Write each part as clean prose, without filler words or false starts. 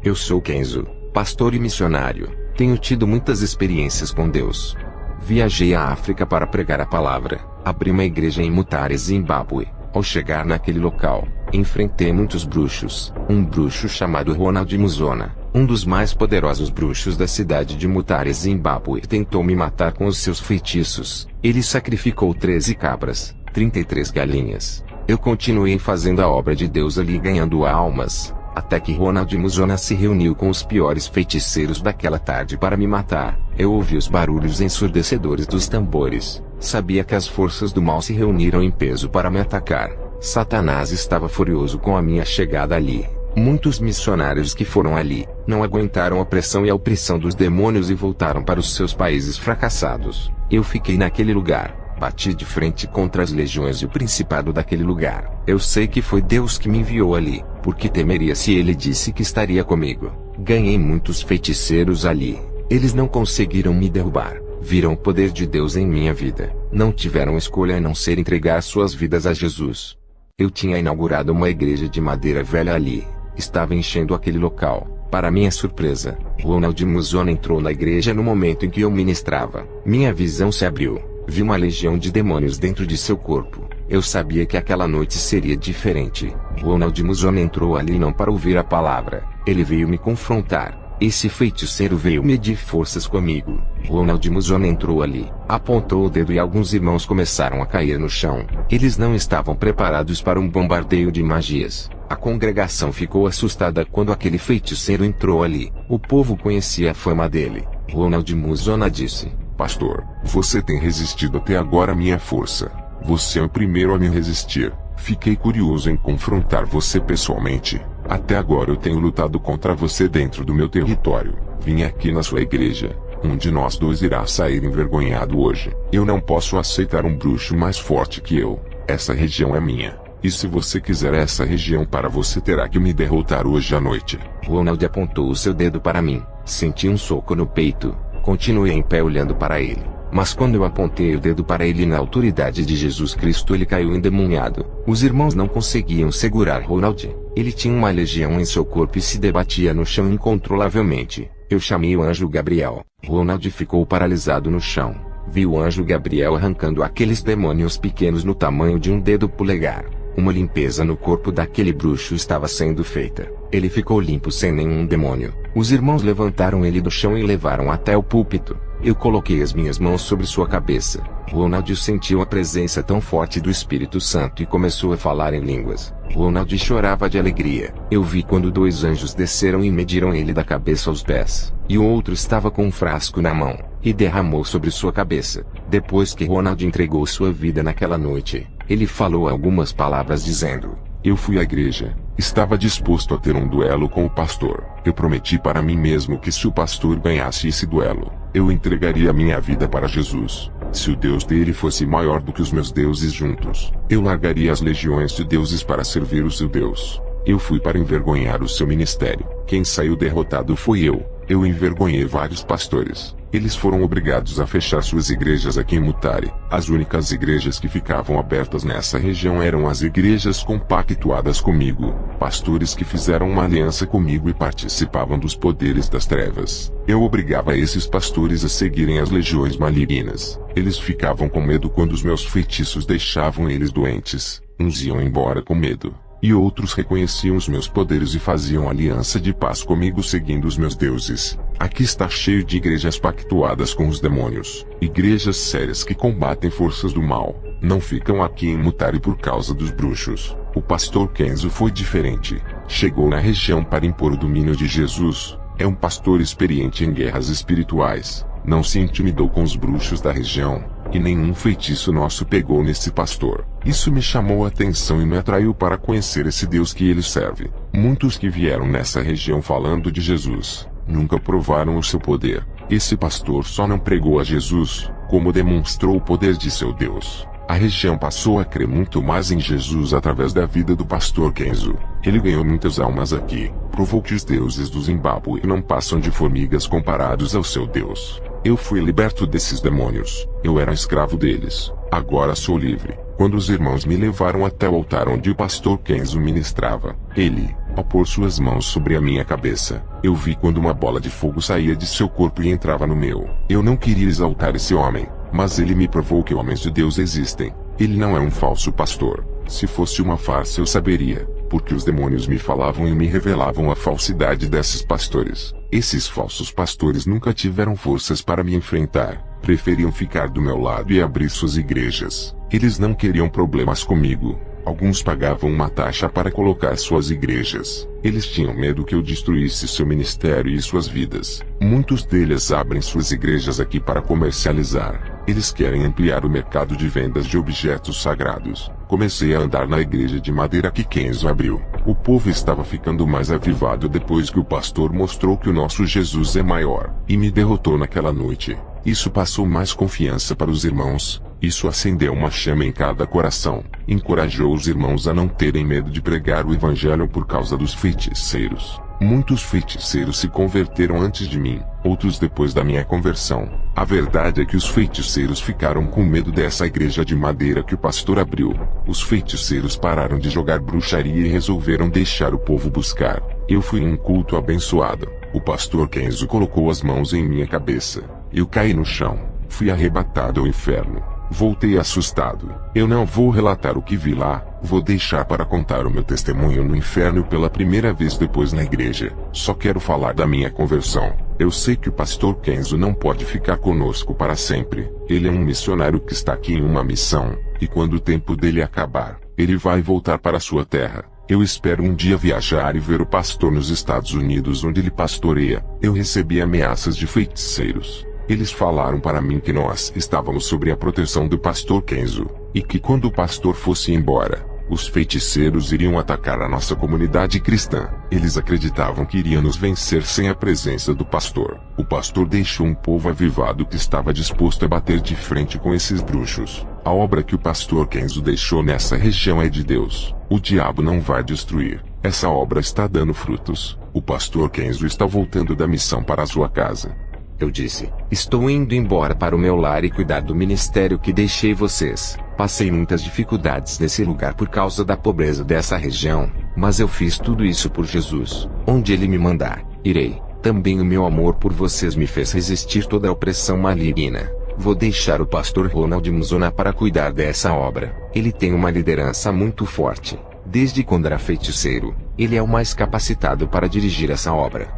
Eu sou Kenzo, pastor e missionário. Tenho tido muitas experiências com Deus. Viajei à África para pregar a palavra. Abri uma igreja em Mutare, Zimbábue. Ao chegar naquele local, enfrentei muitos bruxos. Um bruxo chamado Ronald Muzona, um dos mais poderosos bruxos da cidade de Mutare, Zimbábue, tentou me matar com os seus feitiços. Ele sacrificou 13 cabras, 33 galinhas. Eu continuei fazendo a obra de Deus ali, ganhando almas, até que Ronald Muzona se reuniu com os piores feiticeiros daquela tarde para me matar. Eu ouvi os barulhos ensurdecedores dos tambores. Sabia que as forças do mal se reuniram em peso para me atacar. Satanás estava furioso com a minha chegada ali. Muitos missionários que foram ali, não aguentaram a pressão e a opressão dos demônios e voltaram para os seus países fracassados. Eu fiquei naquele lugar. Bati de frente contra as legiões e o principado daquele lugar. Eu sei que foi Deus que me enviou ali, porque temeria se Ele disse que estaria comigo. Ganhei muitos feiticeiros ali. Eles não conseguiram me derrubar. Viram o poder de Deus em minha vida. Não tiveram escolha a não ser entregar suas vidas a Jesus. Eu tinha inaugurado uma igreja de madeira velha ali. Estava enchendo aquele local. Para minha surpresa, Ronald Muzona entrou na igreja no momento em que eu ministrava. Minha visão se abriu. Vi uma legião de demônios dentro de seu corpo. Eu sabia que aquela noite seria diferente. Ronald Muzona entrou ali não para ouvir a palavra. Ele veio me confrontar. Esse feiticeiro veio medir forças comigo. Ronald Muzona entrou ali, apontou o dedo e alguns irmãos começaram a cair no chão. Eles não estavam preparados para um bombardeio de magias. A congregação ficou assustada quando aquele feiticeiro entrou ali. O povo conhecia a fama dele. Ronald Muzona disse: Pastor, você tem resistido até agora à minha força. Você é o primeiro a me resistir. Fiquei curioso em confrontar você pessoalmente. Até agora eu tenho lutado contra você dentro do meu território. Vim aqui na sua igreja. Um de nós dois irá sair envergonhado hoje. Eu não posso aceitar um bruxo mais forte que eu. Essa região é minha. E se você quiser essa região para você, terá que me derrotar hoje à noite. Ronald apontou o seu dedo para mim. Senti um soco no peito. Continuei em pé olhando para ele. Mas quando eu apontei o dedo para ele na autoridade de Jesus Cristo, ele caiu endemoniado. Os irmãos não conseguiam segurar Ronald. Ele tinha uma legião em seu corpo e se debatia no chão incontrolavelmente. Eu chamei o anjo Gabriel. Ronald ficou paralisado no chão. Vi o anjo Gabriel arrancando aqueles demônios pequenos no tamanho de um dedo polegar. Uma limpeza no corpo daquele bruxo estava sendo feita. Ele ficou limpo sem nenhum demônio. Os irmãos levantaram ele do chão e levaram até o púlpito. Eu coloquei as minhas mãos sobre sua cabeça. Ronald sentiu a presença tão forte do Espírito Santo e começou a falar em línguas. Ronald chorava de alegria. Eu vi quando 2 anjos desceram e mediram ele da cabeça aos pés. E o outro estava com um frasco na mão, e derramou sobre sua cabeça. Depois que Ronald entregou sua vida naquela noite, ele falou algumas palavras dizendo: Eu fui à igreja. Estava disposto a ter um duelo com o pastor. Eu prometi para mim mesmo que se o pastor ganhasse esse duelo, eu entregaria minha vida para Jesus. Se o Deus dele fosse maior do que os meus deuses juntos, eu largaria as legiões de deuses para servir o seu Deus. Eu fui para envergonhar o seu ministério. Quem saiu derrotado foi eu. Eu envergonhei vários pastores. Eles foram obrigados a fechar suas igrejas aqui em Mutare. As únicas igrejas que ficavam abertas nessa região eram as igrejas compactuadas comigo. Pastores que fizeram uma aliança comigo e participavam dos poderes das trevas. Eu obrigava esses pastores a seguirem as legiões malignas. Eles ficavam com medo quando os meus feitiços deixavam eles doentes. Uns iam embora com medo. E outros reconheciam os meus poderes e faziam aliança de paz comigo seguindo os meus deuses. Aqui está cheio de igrejas pactuadas com os demônios. Igrejas sérias que combatem forças do mal. Não ficam aqui em Mutare por causa dos bruxos. O pastor Kenzo foi diferente. Chegou na região para impor o domínio de Jesus. É um pastor experiente em guerras espirituais. Não se intimidou com os bruxos da região. E nenhum feitiço nosso pegou nesse pastor. Isso me chamou a atenção e me atraiu para conhecer esse Deus que ele serve. Muitos que vieram nessa região falando de Jesus, nunca provaram o seu poder. Esse pastor só não pregou a Jesus, como demonstrou o poder de seu Deus. A região passou a crer muito mais em Jesus através da vida do pastor Kenzo. Ele ganhou muitas almas aqui. Provou que os deuses do Zimbábue não passam de formigas comparados ao seu Deus. Eu fui liberto desses demônios. Eu era escravo deles. Agora sou livre. Quando os irmãos me levaram até o altar onde o pastor Kenzo ministrava, ele Ao pôr suas mãos sobre a minha cabeça, eu vi quando uma bola de fogo saía de seu corpo e entrava no meu. Eu não queria exaltar esse homem, mas ele me provou que homens de Deus existem. Ele não é um falso pastor. Se fosse uma farsa eu saberia, porque os demônios me falavam e me revelavam a falsidade desses pastores. Esses falsos pastores nunca tiveram forças para me enfrentar. Preferiam ficar do meu lado e abrir suas igrejas. Eles não queriam problemas comigo. Alguns pagavam uma taxa para colocar suas igrejas. Eles tinham medo que eu destruísse seu ministério e suas vidas. Muitos deles abrem suas igrejas aqui para comercializar. Eles querem ampliar o mercado de vendas de objetos sagrados. Comecei a andar na igreja de madeira que Kenzo abriu. O povo estava ficando mais avivado depois que o pastor mostrou que o nosso Jesus é maior, e me derrotou naquela noite. Isso passou mais confiança para os irmãos. Isso acendeu uma chama em cada coração. Encorajou os irmãos a não terem medo de pregar o evangelho por causa dos feiticeiros. Muitos feiticeiros se converteram antes de mim, outros depois da minha conversão. A verdade é que os feiticeiros ficaram com medo dessa igreja de madeira que o pastor abriu. Os feiticeiros pararam de jogar bruxaria e resolveram deixar o povo buscar. Eu fui em um culto abençoado. O pastor Kenzo colocou as mãos em minha cabeça. Eu caí no chão. Fui arrebatado ao inferno. Voltei assustado. Eu não vou relatar o que vi lá, vou deixar para contar o meu testemunho no inferno pela primeira vez depois na igreja. Só quero falar da minha conversão. Eu sei que o pastor Kenzo não pode ficar conosco para sempre. Ele é um missionário que está aqui em uma missão, e quando o tempo dele acabar, ele vai voltar para sua terra. Eu espero um dia viajar e ver o pastor nos Estados Unidos onde ele pastoreia. Eu recebi ameaças de feiticeiros. Eles falaram para mim que nós estávamos sob a proteção do pastor Kenzo, e que quando o pastor fosse embora, os feiticeiros iriam atacar a nossa comunidade cristã. Eles acreditavam que iriam nos vencer sem a presença do pastor. O pastor deixou um povo avivado que estava disposto a bater de frente com esses bruxos. A obra que o pastor Kenzo deixou nessa região é de Deus. O diabo não vai destruir. Essa obra está dando frutos. O pastor Kenzo está voltando da missão para a sua casa. Eu disse, estou indo embora para o meu lar e cuidar do ministério que deixei vocês. Passei muitas dificuldades nesse lugar por causa da pobreza dessa região, mas eu fiz tudo isso por Jesus. Onde Ele me mandar, irei. Também o meu amor por vocês me fez resistir toda a opressão maligna. Vou deixar o pastor Ronald Muzona para cuidar dessa obra. Ele tem uma liderança muito forte. Desde quando era feiticeiro, ele é o mais capacitado para dirigir essa obra.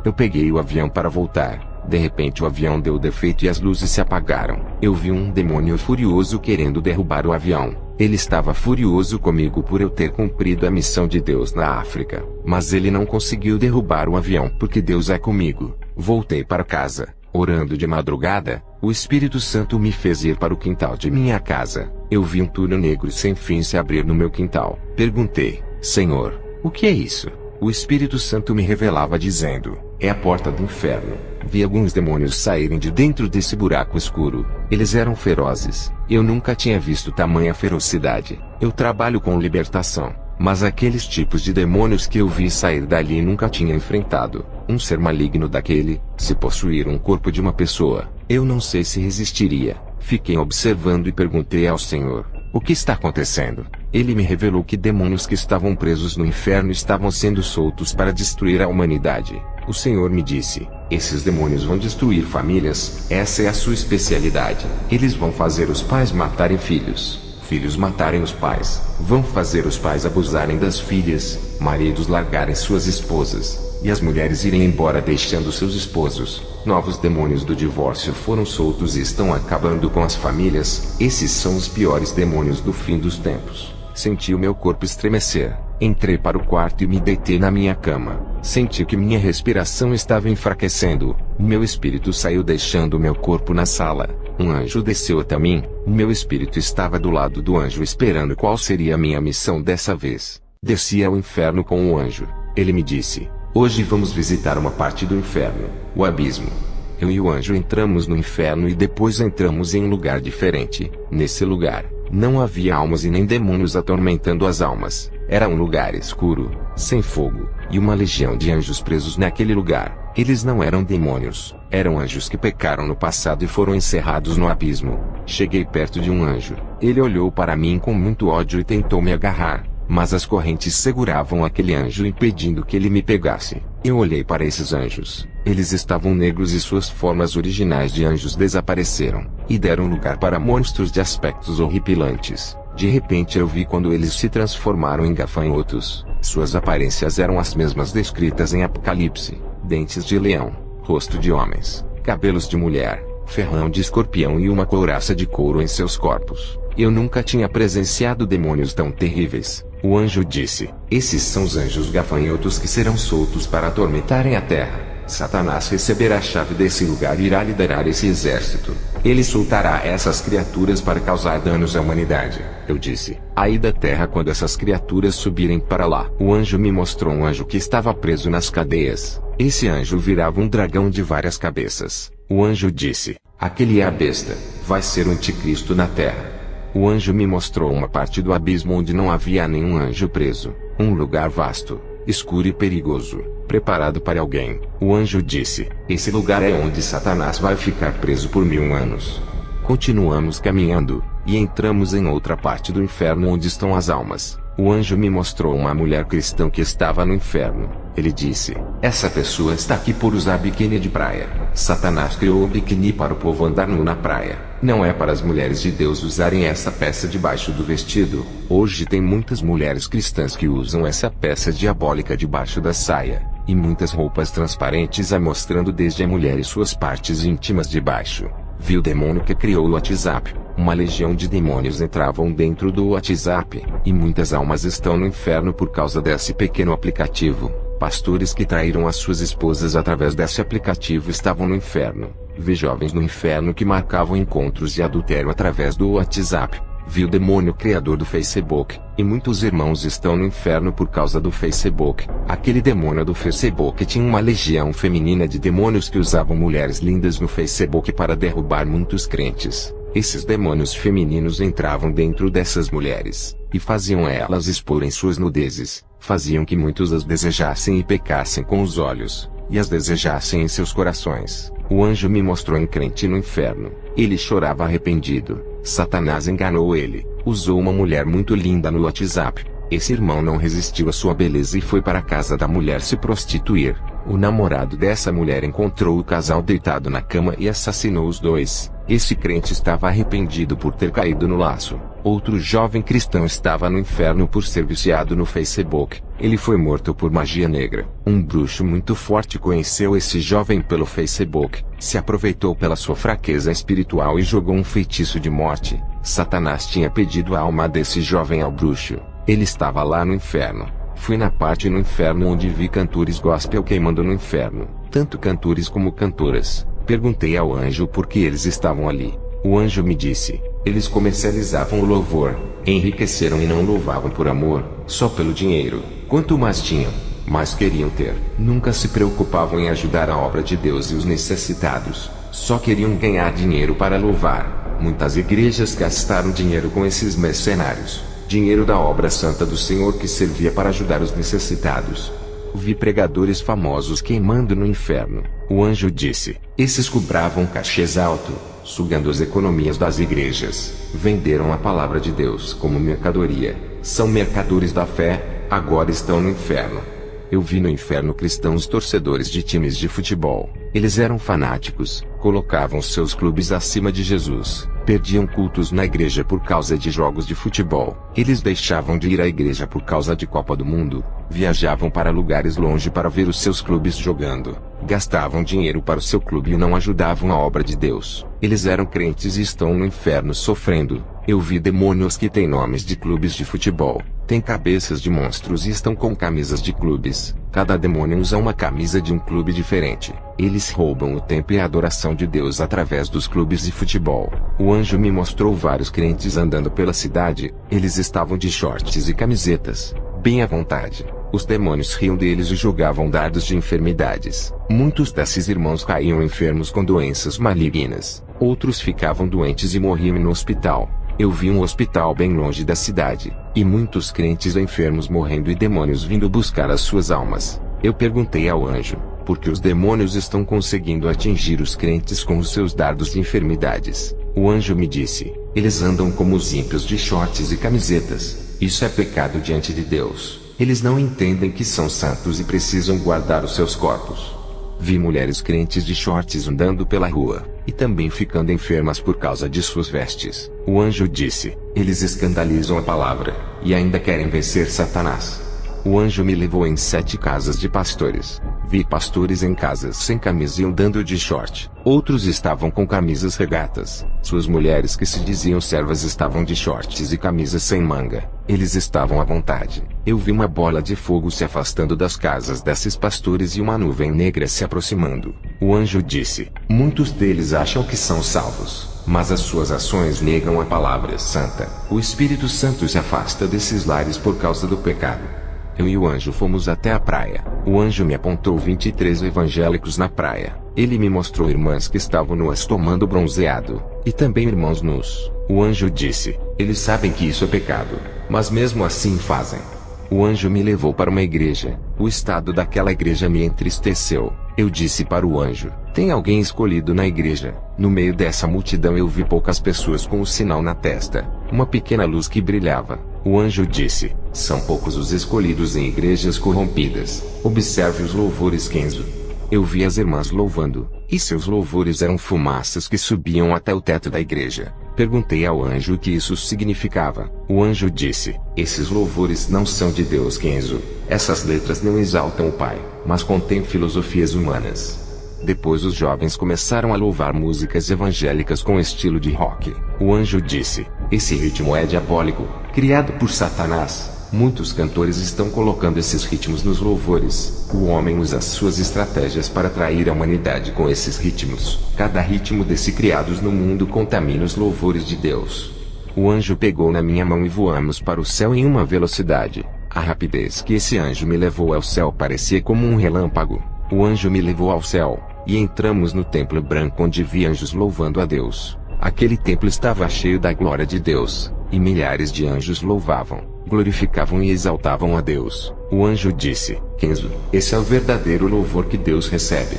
Eu peguei o avião para voltar. De repente o avião deu defeito e as luzes se apagaram. Eu vi um demônio furioso querendo derrubar o avião. Ele estava furioso comigo por eu ter cumprido a missão de Deus na África. Mas ele não conseguiu derrubar o avião porque Deus é comigo. Voltei para casa. Orando de madrugada, o Espírito Santo me fez ir para o quintal de minha casa. Eu vi um túnel negro sem fim se abrir no meu quintal. Perguntei, Senhor, o que é isso? O Espírito Santo me revelava dizendo, é a porta do inferno. Vi alguns demônios saírem de dentro desse buraco escuro. Eles eram ferozes. Eu nunca tinha visto tamanha ferocidade. Eu trabalho com libertação, mas aqueles tipos de demônios que eu vi sair dali nunca tinha enfrentado. Um ser maligno daquele, se possuir um corpo de uma pessoa, eu não sei se resistiria. Fiquei observando e perguntei ao Senhor, o que está acontecendo? Ele me revelou que demônios que estavam presos no inferno estavam sendo soltos para destruir a humanidade. O Senhor me disse, esses demônios vão destruir famílias, essa é a sua especialidade. Eles vão fazer os pais matarem filhos, filhos matarem os pais, vão fazer os pais abusarem das filhas, maridos largarem suas esposas, e as mulheres irem embora deixando seus esposos. Novos demônios do divórcio foram soltos e estão acabando com as famílias. Esses são os piores demônios do fim dos tempos. Senti o meu corpo estremecer. Entrei para o quarto e me deitei na minha cama. Senti que minha respiração estava enfraquecendo. Meu espírito saiu deixando meu corpo na sala. Um anjo desceu até mim. Meu espírito estava do lado do anjo esperando qual seria a minha missão dessa vez. Desci ao inferno com o anjo. Ele me disse, hoje vamos visitar uma parte do inferno, o abismo. Eu e o anjo entramos no inferno e depois entramos em um lugar diferente. Nesse lugar, não havia almas e nem demônios atormentando as almas. Era um lugar escuro, sem fogo, e uma legião de anjos presos naquele lugar. Eles não eram demônios, eram anjos que pecaram no passado e foram encerrados no abismo. Cheguei perto de um anjo. Ele olhou para mim com muito ódio e tentou me agarrar. mas as correntes seguravam aquele anjo impedindo que ele me pegasse. Eu olhei para esses anjos. Eles estavam negros e suas formas originais de anjos desapareceram, e deram lugar para monstros de aspectos horripilantes. De repente eu vi quando eles se transformaram em gafanhotos. Suas aparências eram as mesmas descritas em Apocalipse: dentes de leão, rosto de homens, cabelos de mulher, ferrão de escorpião e uma couraça de couro em seus corpos. Eu nunca tinha presenciado demônios tão terríveis. O anjo disse: esses são os anjos gafanhotos que serão soltos para atormentarem a terra. Satanás receberá a chave desse lugar e irá liderar esse exército. Ele soltará essas criaturas para causar danos à humanidade. Eu disse: aí da terra quando essas criaturas subirem para lá. O anjo me mostrou um anjo que estava preso nas cadeias. Esse anjo virava um dragão de várias cabeças. O anjo disse: aquele é a besta, vai ser o anticristo na terra. O anjo me mostrou uma parte do abismo onde não havia nenhum anjo preso. Um lugar vasto, escuro e perigoso, preparado para alguém. O anjo disse: esse lugar é onde Satanás vai ficar preso por 1000 anos. Continuamos caminhando, e entramos em outra parte do inferno onde estão as almas. O anjo me mostrou uma mulher cristã que estava no inferno. Ele disse: essa pessoa está aqui por usar biquíni de praia. Satanás criou o biquíni para o povo andar nu na praia. Não é para as mulheres de Deus usarem essa peça debaixo do vestido. Hoje tem muitas mulheres cristãs que usam essa peça diabólica debaixo da saia, e muitas roupas transparentes mostrando desde a mulher e suas partes íntimas de baixo. Vi o demônio que criou o WhatsApp. Uma legião de demônios entravam dentro do WhatsApp, e muitas almas estão no inferno por causa desse pequeno aplicativo. Pastores que traíram as suas esposas através desse aplicativo estavam no inferno. Vi jovens no inferno que marcavam encontros de adultério através do WhatsApp. Vi o demônio criador do Facebook, e muitos irmãos estão no inferno por causa do Facebook. Aquele demônio do Facebook tinha uma legião feminina de demônios que usavam mulheres lindas no Facebook para derrubar muitos crentes. Esses demônios femininos entravam dentro dessas mulheres, e faziam elas exporem suas nudezes, faziam que muitos as desejassem e pecassem com os olhos, e as desejassem em seus corações. O anjo me mostrou um crente no inferno. Ele chorava arrependido. Satanás enganou ele, usou uma mulher muito linda no WhatsApp. Esse irmão não resistiu à sua beleza e foi para a casa da mulher se prostituir. O namorado dessa mulher encontrou o casal deitado na cama e assassinou os dois. Esse crente estava arrependido por ter caído no laço. Outro jovem cristão estava no inferno por ser viciado no Facebook. Ele foi morto por magia negra. Um bruxo muito forte conheceu esse jovem pelo Facebook, se aproveitou pela sua fraqueza espiritual e jogou um feitiço de morte. Satanás tinha pedido a alma desse jovem ao bruxo. Ele estava lá no inferno. Fui na parte no inferno onde vi cantores gospel queimando no inferno, tanto cantores como cantoras. Perguntei ao anjo por que eles estavam ali. O anjo me disse: eles comercializavam o louvor, enriqueceram e não louvavam por amor, só pelo dinheiro. Quanto mais tinham, mais queriam ter. Nunca se preocupavam em ajudar a obra de Deus e os necessitados. Só queriam ganhar dinheiro para louvar. Muitas igrejas gastaram dinheiro com esses mercenários. Dinheiro da obra santa do Senhor que servia para ajudar os necessitados. Vi pregadores famosos queimando no inferno. O anjo disse: esses cobravam cachês alto, sugando as economias das igrejas. Venderam a palavra de Deus como mercadoria. São mercadores da fé, agora estão no inferno. Eu vi no inferno cristãos torcedores de times de futebol. Eles eram fanáticos, colocavam seus clubes acima de Jesus, perdiam cultos na igreja por causa de jogos de futebol. Eles deixavam de ir à igreja por causa de Copa do Mundo, viajavam para lugares longe para ver os seus clubes jogando, gastavam dinheiro para o seu clube e não ajudavam a obra de Deus. Eles eram crentes e estão no inferno sofrendo. Eu vi demônios que têm nomes de clubes de futebol, têm cabeças de monstros e estão com camisas de clubes. Cada demônio usa uma camisa de um clube diferente. Eles roubam o tempo e a adoração de Deus através dos clubes de futebol. O anjo me mostrou vários crentes andando pela cidade. Eles estavam de shorts e camisetas, bem à vontade. Os demônios riam deles e jogavam dardos de enfermidades. Muitos desses irmãos caíam enfermos com doenças malignas. Outros ficavam doentes e morriam no hospital. Eu vi um hospital bem longe da cidade, e muitos crentes enfermos morrendo e demônios vindo buscar as suas almas. Eu perguntei ao anjo: por que os demônios estão conseguindo atingir os crentes com os seus dardos de enfermidades? O anjo me disse: eles andam como os ímpios de shorts e camisetas. Isso é pecado diante de Deus. Eles não entendem que são santos e precisam guardar os seus corpos. Vi mulheres crentes de shorts andando pela rua, e também ficando enfermas por causa de suas vestes. O anjo disse: eles escandalizam a palavra, e ainda querem vencer Satanás. O anjo me levou em 7 casas de pastores. Vi pastores em casas sem camisa e andando de short. Outros estavam com camisas regatas. Suas mulheres que se diziam servas estavam de shorts e camisas sem manga. Eles estavam à vontade. Eu vi uma bola de fogo se afastando das casas desses pastores e uma nuvem negra se aproximando. O anjo disse: muitos deles acham que são salvos, mas as suas ações negam a palavra santa. O Espírito Santo se afasta desses lares por causa do pecado. Eu e o anjo fomos até a praia. O anjo me apontou 23 evangélicos na praia. Ele me mostrou irmãs que estavam nuas tomando bronzeado, e também irmãos nus. O anjo disse: eles sabem que isso é pecado, mas mesmo assim fazem. O anjo me levou para uma igreja. O estado daquela igreja me entristeceu. Eu disse para o anjo: tem alguém escolhido na igreja? No meio dessa multidão eu vi poucas pessoas com o sinal na testa, uma pequena luz que brilhava. O anjo disse: são poucos os escolhidos em igrejas corrompidas. Observe os louvores, Kenzo. Eu vi as irmãs louvando, e seus louvores eram fumaças que subiam até o teto da igreja. Perguntei ao anjo o que isso significava. O anjo disse: esses louvores não são de Deus, Kenzo. Essas letras não exaltam o Pai, mas contêm filosofias humanas. Depois os jovens começaram a louvar músicas evangélicas com estilo de rock. O anjo disse: esse ritmo é diabólico, criado por Satanás. Muitos cantores estão colocando esses ritmos nos louvores. O homem usa suas estratégias para atrair a humanidade com esses ritmos. Cada ritmo desse criados no mundo contamina os louvores de Deus. O anjo pegou na minha mão e voamos para o céu em uma velocidade. A rapidez que esse anjo me levou ao céu parecia como um relâmpago. O anjo me levou ao céu, e entramos no templo branco onde vi anjos louvando a Deus. Aquele templo estava cheio da glória de Deus, e milhares de anjos louvavam, glorificavam e exaltavam a Deus. O anjo disse: Kenzo, esse é o verdadeiro louvor que Deus recebe.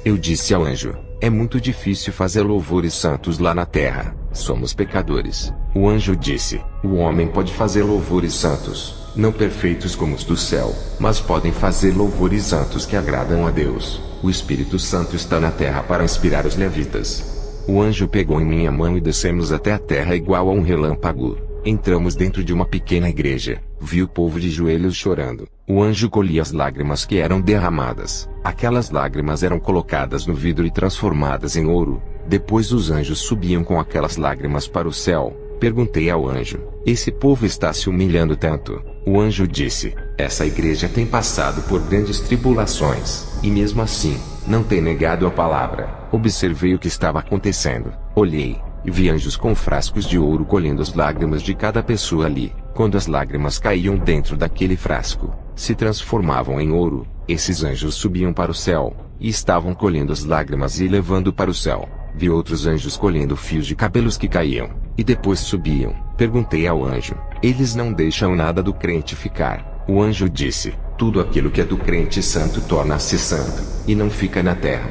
Eu disse ao anjo: é muito difícil fazer louvores santos lá na terra, somos pecadores. O anjo disse: o homem pode fazer louvores santos, não perfeitos como os do céu, mas podem fazer louvores santos que agradam a Deus. O Espírito Santo está na terra para inspirar os levitas. O anjo pegou em minha mão e descemos até a terra igual a um relâmpago. Entramos dentro de uma pequena igreja. Vi o povo de joelhos chorando. O anjo colhia as lágrimas que eram derramadas. Aquelas lágrimas eram colocadas no vidro e transformadas em ouro. Depois os anjos subiam com aquelas lágrimas para o céu. Perguntei ao anjo: esse povo está se humilhando tanto? O anjo disse: essa igreja tem passado por grandes tribulações, e mesmo assim, não tem negado a palavra. Observei o que estava acontecendo. Olhei, e vi anjos com frascos de ouro colhendo as lágrimas de cada pessoa ali. Quando as lágrimas caíam dentro daquele frasco, se transformavam em ouro. Esses anjos subiam para o céu, e estavam colhendo as lágrimas e levando para o céu. Vi outros anjos colhendo fios de cabelos que caíam, e depois subiam. Perguntei ao anjo: eles não deixam nada do crente ficar? O anjo disse: tudo aquilo que é do crente santo torna-se santo, e não fica na terra.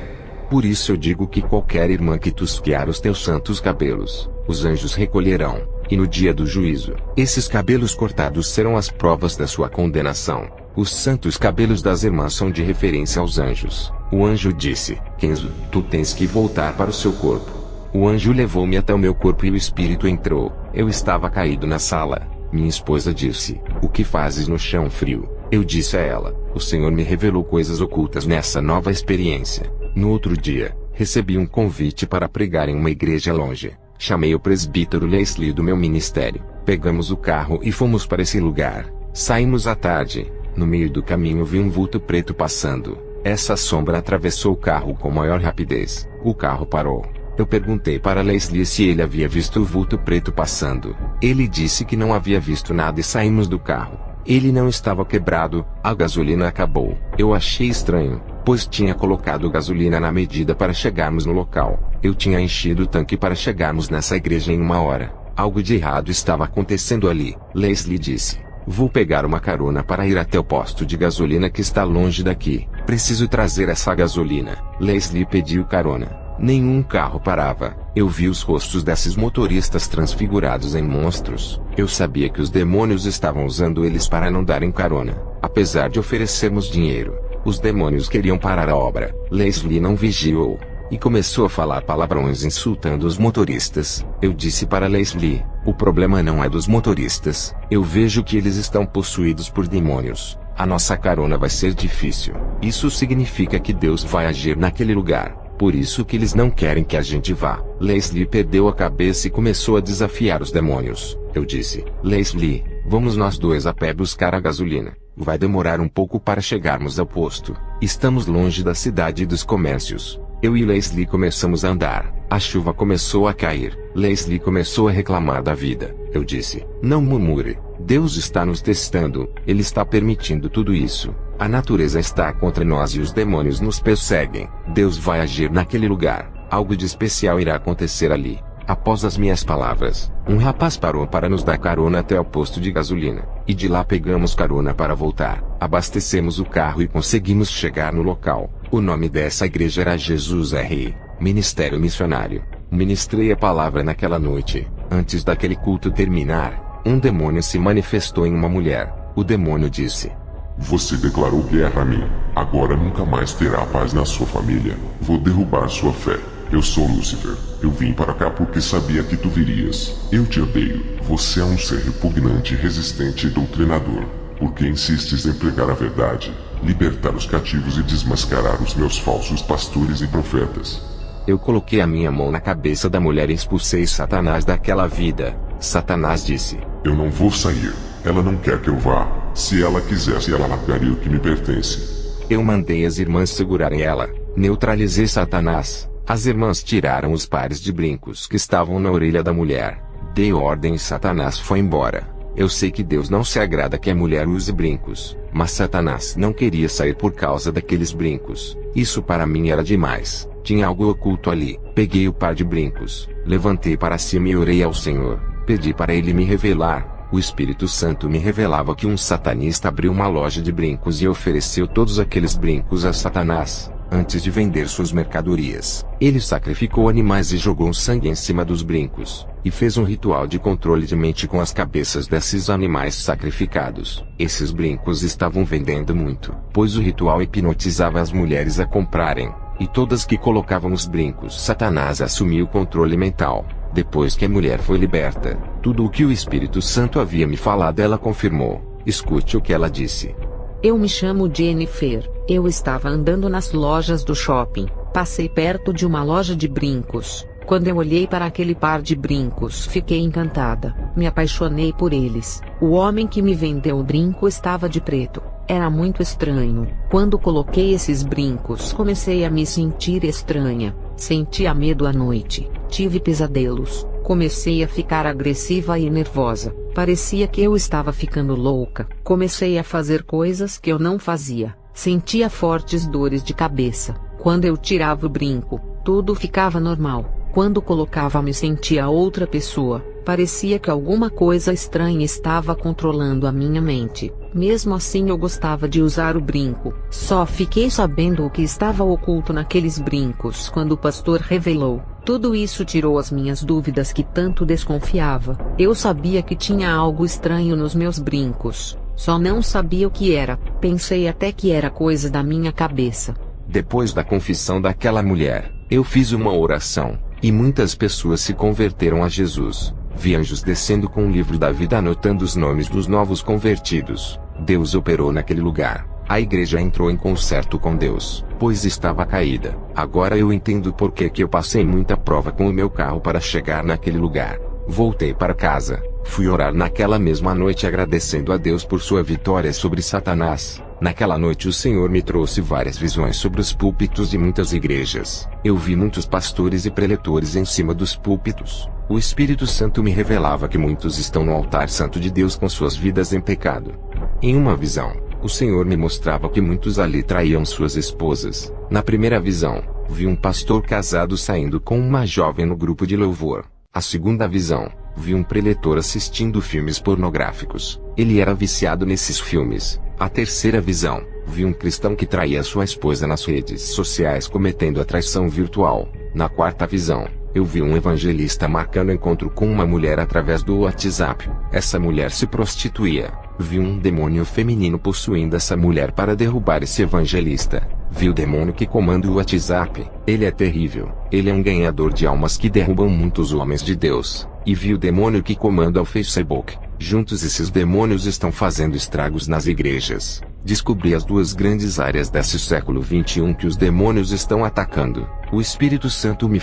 Por isso eu digo que qualquer irmã que tosquear os teus santos cabelos, os anjos recolherão, e no dia do juízo, esses cabelos cortados serão as provas da sua condenação. Os santos cabelos das irmãs são de referência aos anjos. O anjo disse: Kenzo, tu tens que voltar para o seu corpo. O anjo levou-me até o meu corpo e o espírito entrou. Eu estava caído na sala. Minha esposa disse: o que fazes no chão frio? Eu disse a ela: o Senhor me revelou coisas ocultas nessa nova experiência. No outro dia, recebi um convite para pregar em uma igreja longe. Chamei o presbítero Leslie do meu ministério. Pegamos o carro e fomos para esse lugar. Saímos à tarde. No meio do caminho vi um vulto preto passando. Essa sombra atravessou o carro com maior rapidez. O carro parou. Eu perguntei para Leslie se ele havia visto o vulto preto passando. Ele disse que não havia visto nada e saímos do carro. Ele não estava quebrado, a gasolina acabou. Eu achei estranho, pois tinha colocado gasolina na medida para chegarmos no local. Eu tinha enchido o tanque para chegarmos nessa igreja em 1 hora. Algo de errado estava acontecendo ali. Leslie disse: vou pegar uma carona para ir até o posto de gasolina que está longe daqui. Preciso trazer essa gasolina. Leslie pediu carona. Nenhum carro parava. Eu vi os rostos desses motoristas transfigurados em monstros. Eu sabia que os demônios estavam usando eles para não darem carona. Apesar de oferecermos dinheiro, os demônios queriam parar a obra. Leslie não vigiou e começou a falar palavrões insultando os motoristas. Eu disse para Leslie: o problema não é dos motoristas. Eu vejo que eles estão possuídos por demônios. A nossa carona vai ser difícil. Isso significa que Deus vai agir naquele lugar. Por isso que eles não querem que a gente vá. Leslie perdeu a cabeça e começou a desafiar os demônios. Eu disse: Leslie, vamos nós dois a pé buscar a gasolina. Vai demorar um pouco para chegarmos ao posto. Estamos longe da cidade e dos comércios. Eu e Leslie começamos a andar. A chuva começou a cair. Leslie começou a reclamar da vida. Eu disse: não murmure. Deus está nos testando. Ele está permitindo tudo isso. A natureza está contra nós e os demônios nos perseguem. Deus vai agir naquele lugar. Algo de especial irá acontecer ali. Após as minhas palavras, um rapaz parou para nos dar carona até o posto de gasolina. E de lá pegamos carona para voltar. Abastecemos o carro e conseguimos chegar no local. O nome dessa igreja era Jesus é Rei, Ministério Missionário. Ministrei a palavra naquela noite. Antes daquele culto terminar, um demônio se manifestou em uma mulher. O demônio disse: você declarou guerra a mim. Agora nunca mais terá paz na sua família. Vou derrubar sua fé. Eu sou Lúcifer. Eu vim para cá porque sabia que tu virias. Eu te odeio. Você é um ser repugnante, resistente e doutrinador. Porque insistes em pregar a verdade, libertar os cativos e desmascarar os meus falsos pastores e profetas. Eu coloquei a minha mão na cabeça da mulher e expulsei Satanás daquela vida. Satanás disse: eu não vou sair. Ela não quer que eu vá. Se ela quisesse, ela largaria o que me pertence. Eu mandei as irmãs segurarem ela. Neutralizei Satanás. As irmãs tiraram os pares de brincos que estavam na orelha da mulher. Dei ordem e Satanás foi embora. Eu sei que Deus não se agrada que a mulher use brincos, mas Satanás não queria sair por causa daqueles brincos. Isso para mim era demais. Tinha algo oculto ali. Peguei o par de brincos, levantei para cima e orei ao Senhor. Pedi para Ele me revelar. O Espírito Santo me revelava que um satanista abriu uma loja de brincos e ofereceu todos aqueles brincos a Satanás. Antes de vender suas mercadorias, ele sacrificou animais e jogou sangue em cima dos brincos, e fez um ritual de controle de mente com as cabeças desses animais sacrificados. Esses brincos estavam vendendo muito, pois o ritual hipnotizava as mulheres a comprarem, e todas que colocavam os brincos, Satanás assumiu o controle mental. Depois que a mulher foi liberta, tudo o que o Espírito Santo havia me falado ela confirmou. Escute o que ela disse. Eu me chamo Jennifer. Eu estava andando nas lojas do shopping. Passei perto de uma loja de brincos. Quando eu olhei para aquele par de brincos, fiquei encantada. Me apaixonei por eles. O homem que me vendeu o brinco estava de preto. Era muito estranho. Quando coloquei esses brincos, comecei a me sentir estranha. Sentia medo à noite. Tive pesadelos. Comecei a ficar agressiva e nervosa. Parecia que eu estava ficando louca. Comecei a fazer coisas que eu não fazia. Sentia fortes dores de cabeça. Quando eu tirava o brinco, tudo ficava normal. Quando colocava, me sentia outra pessoa. Parecia que alguma coisa estranha estava controlando a minha mente. Mesmo assim, eu gostava de usar o brinco. Só fiquei sabendo o que estava oculto naqueles brincos quando o pastor revelou. Tudo isso tirou as minhas dúvidas que tanto desconfiava. Eu sabia que tinha algo estranho nos meus brincos. Só não sabia o que era. Pensei até que era coisa da minha cabeça. Depois da confissão daquela mulher, eu fiz uma oração, e muitas pessoas se converteram a Jesus. Vi anjos descendo com o livro da vida anotando os nomes dos novos convertidos. Deus operou naquele lugar. A igreja entrou em concerto com Deus, pois estava caída. Agora eu entendo por que eu passei muita prova com o meu carro para chegar naquele lugar. Voltei para casa. Fui orar naquela mesma noite agradecendo a Deus por sua vitória sobre Satanás. Naquela noite o Senhor me trouxe várias visões sobre os púlpitos de muitas igrejas. Eu vi muitos pastores e preletores em cima dos púlpitos. O Espírito Santo me revelava que muitos estão no altar santo de Deus com suas vidas em pecado. Em uma visão, o Senhor me mostrava que muitos ali traíam suas esposas. Na primeira visão, vi um pastor casado saindo com uma jovem no grupo de louvor. A segunda visão, vi um preletor assistindo filmes pornográficos. Ele era viciado nesses filmes. A terceira visão, vi um cristão que traía sua esposa nas redes sociais cometendo a traição virtual. Na quarta visão, eu vi um evangelista marcando encontro com uma mulher através do WhatsApp. Essa mulher se prostituía. Vi um demônio feminino possuindo essa mulher para derrubar esse evangelista. Vi o demônio que comanda o WhatsApp. Ele é terrível. Ele é um ganhador de almas que derrubam muitos homens de Deus. E vi o demônio que comanda o Facebook. Juntos esses demônios estão fazendo estragos nas igrejas. Descobri as duas grandes áreas desse século XXI que os demônios estão atacando. O Espírito Santo me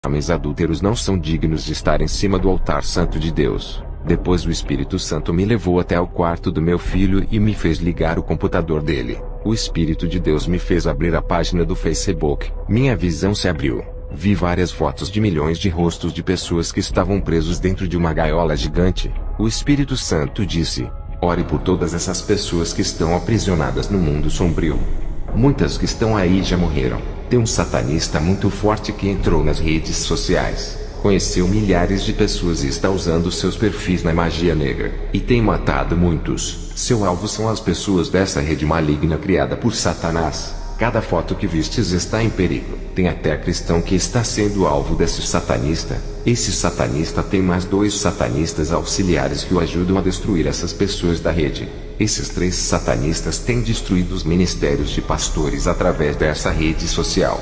homens adúlteros não são dignos de estar em cima do altar santo de Deus. Depois o Espírito Santo me levou até o quarto do meu filho e me fez ligar o computador dele. O Espírito de Deus me fez abrir a página do Facebook. Minha visão se abriu. Vi várias fotos de milhões de rostos de pessoas que estavam presos dentro de uma gaiola gigante. O Espírito Santo disse: ore por todas essas pessoas que estão aprisionadas no mundo sombrio. Muitas que estão aí já morreram. Tem um satanista muito forte que entrou nas redes sociais. Conheceu milhares de pessoas e está usando seus perfis na magia negra. E tem matado muitos. Seu alvo são as pessoas dessa rede maligna criada por Satanás. Cada foto que vistes está em perigo. Tem até cristão que está sendo alvo desse satanista. Esse satanista tem mais 2 satanistas auxiliares que o ajudam a destruir essas pessoas da rede. Esses 3 satanistas têm destruído os ministérios de pastores através dessa rede social.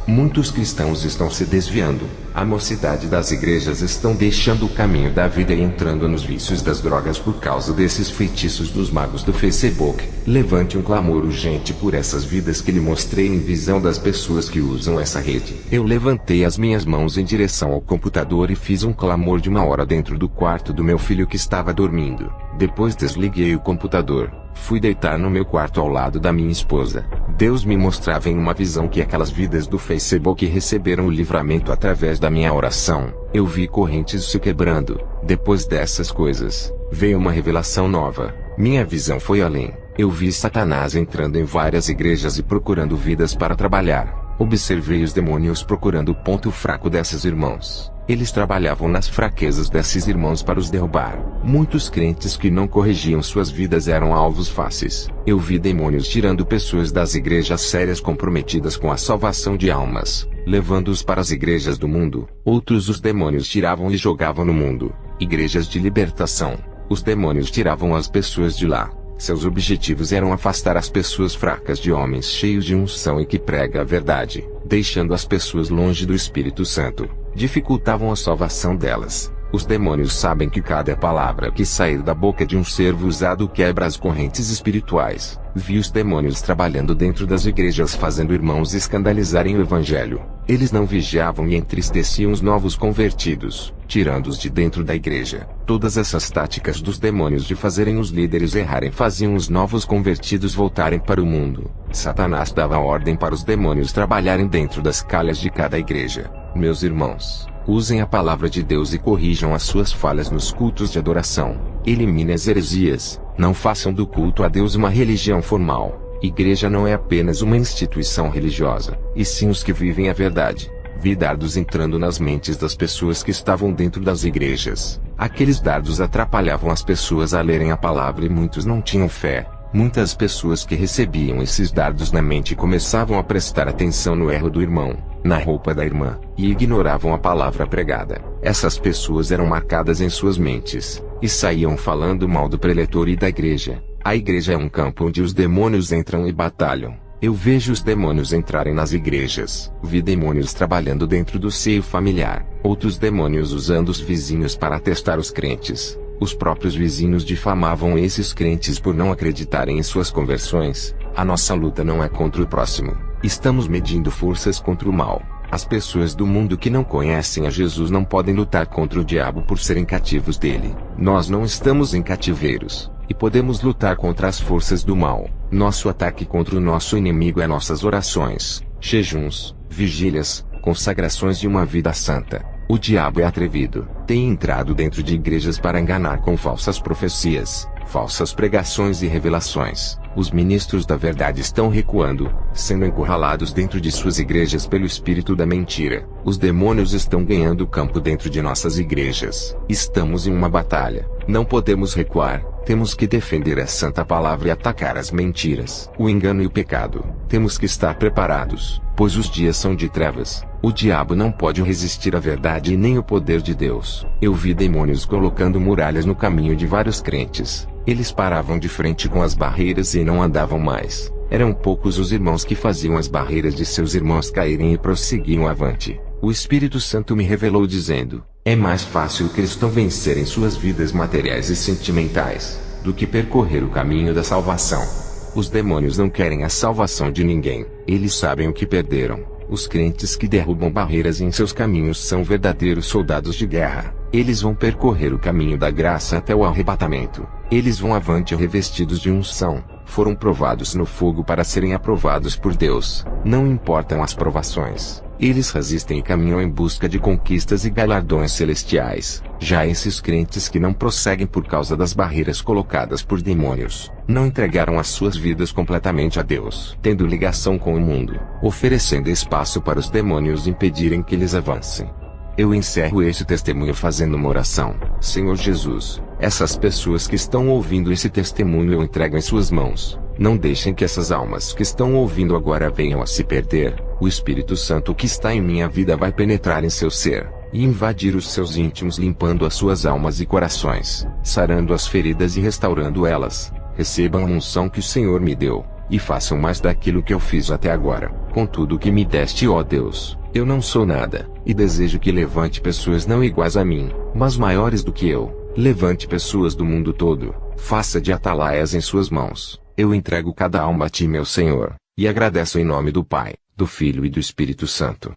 Muitos cristãos estão se desviando. A mocidade das igrejas estão deixando o caminho da vida e entrando nos vícios das drogas por causa desses feitiços dos magos do Facebook. Levante um clamor urgente por essas vidas que lhe mostrei em visão das pessoas que usam essa rede. Eu levantei as minhas mãos em direção ao computador e fiz um clamor de 1 hora dentro do quarto do meu filho que estava dormindo. Depois desliguei o computador. Fui deitar no meu quarto ao lado da minha esposa. Deus me mostrava em uma visão que aquelas vidas do Facebook receberam o livramento através da minha oração. Eu vi correntes se quebrando. Depois dessas coisas, veio uma revelação nova. Minha visão foi além. Eu vi Satanás entrando em várias igrejas e procurando vidas para trabalhar. Observei os demônios procurando o ponto fraco desses irmãos. Eles trabalhavam nas fraquezas desses irmãos para os derrubar. Muitos crentes que não corrigiam suas vidas eram alvos fáceis. Eu vi demônios tirando pessoas das igrejas sérias comprometidas com a salvação de almas, levando-os para as igrejas do mundo. Outros os demônios tiravam e jogavam no mundo. Igrejas de libertação. Os demônios tiravam as pessoas de lá. Seus objetivos eram afastar as pessoas fracas de homens cheios de unção e que prega a verdade, deixando as pessoas longe do Espírito Santo. Dificultavam a salvação delas. Os demônios sabem que cada palavra que sair da boca de um servo usado quebra as correntes espirituais. Vi os demônios trabalhando dentro das igrejas fazendo irmãos escandalizarem o evangelho. Eles não vigiavam e entristeciam os novos convertidos, tirando-os de dentro da igreja. Todas essas táticas dos demônios de fazerem os líderes errarem faziam os novos convertidos voltarem para o mundo. Satanás dava ordem para os demônios trabalharem dentro das calhas de cada igreja. Meus irmãos, usem a palavra de Deus e corrijam as suas falhas nos cultos de adoração. Eliminem as heresias. Não façam do culto a Deus uma religião formal. Igreja não é apenas uma instituição religiosa, e sim os que vivem a verdade. Vi dardos entrando nas mentes das pessoas que estavam dentro das igrejas. Aqueles dardos atrapalhavam as pessoas a lerem a palavra e muitos não tinham fé. Muitas pessoas que recebiam esses dardos na mente começavam a prestar atenção no erro do irmão, na roupa da irmã, e ignoravam a palavra pregada. Essas pessoas eram marcadas em suas mentes, e saíam falando mal do preletor e da igreja. A igreja é um campo onde os demônios entram e batalham. Eu vejo os demônios entrarem nas igrejas. Vi demônios trabalhando dentro do seio familiar. Outros demônios usando os vizinhos para testar os crentes. Os próprios vizinhos difamavam esses crentes por não acreditarem em suas conversões. A nossa luta não é contra o próximo. Estamos medindo forças contra o mal. As pessoas do mundo que não conhecem a Jesus não podem lutar contra o diabo por serem cativos dele. Nós não estamos em cativeiros, e podemos lutar contra as forças do mal. Nosso ataque contra o nosso inimigo é nossas orações, jejuns, vigílias, consagrações de uma vida santa. O diabo é atrevido. Tem entrado dentro de igrejas para enganar com falsas profecias, falsas pregações e revelações. Os ministros da verdade estão recuando, sendo encurralados dentro de suas igrejas pelo espírito da mentira. Os demônios estão ganhando campo dentro de nossas igrejas. Estamos em uma batalha. Não podemos recuar. Temos que defender a santa palavra e atacar as mentiras, o engano e o pecado. Temos que estar preparados, pois os dias são de trevas. O diabo não pode resistir à verdade e nem o poder de Deus. Eu vi demônios colocando muralhas no caminho de vários crentes. Eles paravam de frente com as barreiras e não andavam mais. Eram poucos os irmãos que faziam as barreiras de seus irmãos caírem e prosseguiam avante. O Espírito Santo me revelou dizendo: é mais fácil o cristão vencer em suas vidas materiais e sentimentais, do que percorrer o caminho da salvação. Os demônios não querem a salvação de ninguém. Eles sabem o que perderam. Os crentes que derrubam barreiras em seus caminhos são verdadeiros soldados de guerra. Eles vão percorrer o caminho da graça até o arrebatamento. Eles vão avante revestidos de unção. Foram provados no fogo para serem aprovados por Deus. Não importam as provações. Eles resistem e caminham em busca de conquistas e galardões celestiais. Já esses crentes que não prosseguem por causa das barreiras colocadas por demônios, não entregaram as suas vidas completamente a Deus, tendo ligação com o mundo, oferecendo espaço para os demônios impedirem que eles avancem. Eu encerro esse testemunho fazendo uma oração. Senhor Jesus, essas pessoas que estão ouvindo esse testemunho eu entrego em suas mãos. Não deixem que essas almas que estão ouvindo agora venham a se perder. O Espírito Santo que está em minha vida vai penetrar em seu ser e invadir os seus íntimos, limpando as suas almas e corações, sarando as feridas e restaurando elas. Recebam a unção que o Senhor me deu, e façam mais daquilo que eu fiz até agora, com tudo o que me deste, ó Deus. Eu não sou nada, e desejo que levante pessoas não iguais a mim, mas maiores do que eu. Levante pessoas do mundo todo, faça de atalaias em suas mãos. Eu entrego cada alma a ti, meu Senhor, e agradeço em nome do Pai, do Filho e do Espírito Santo.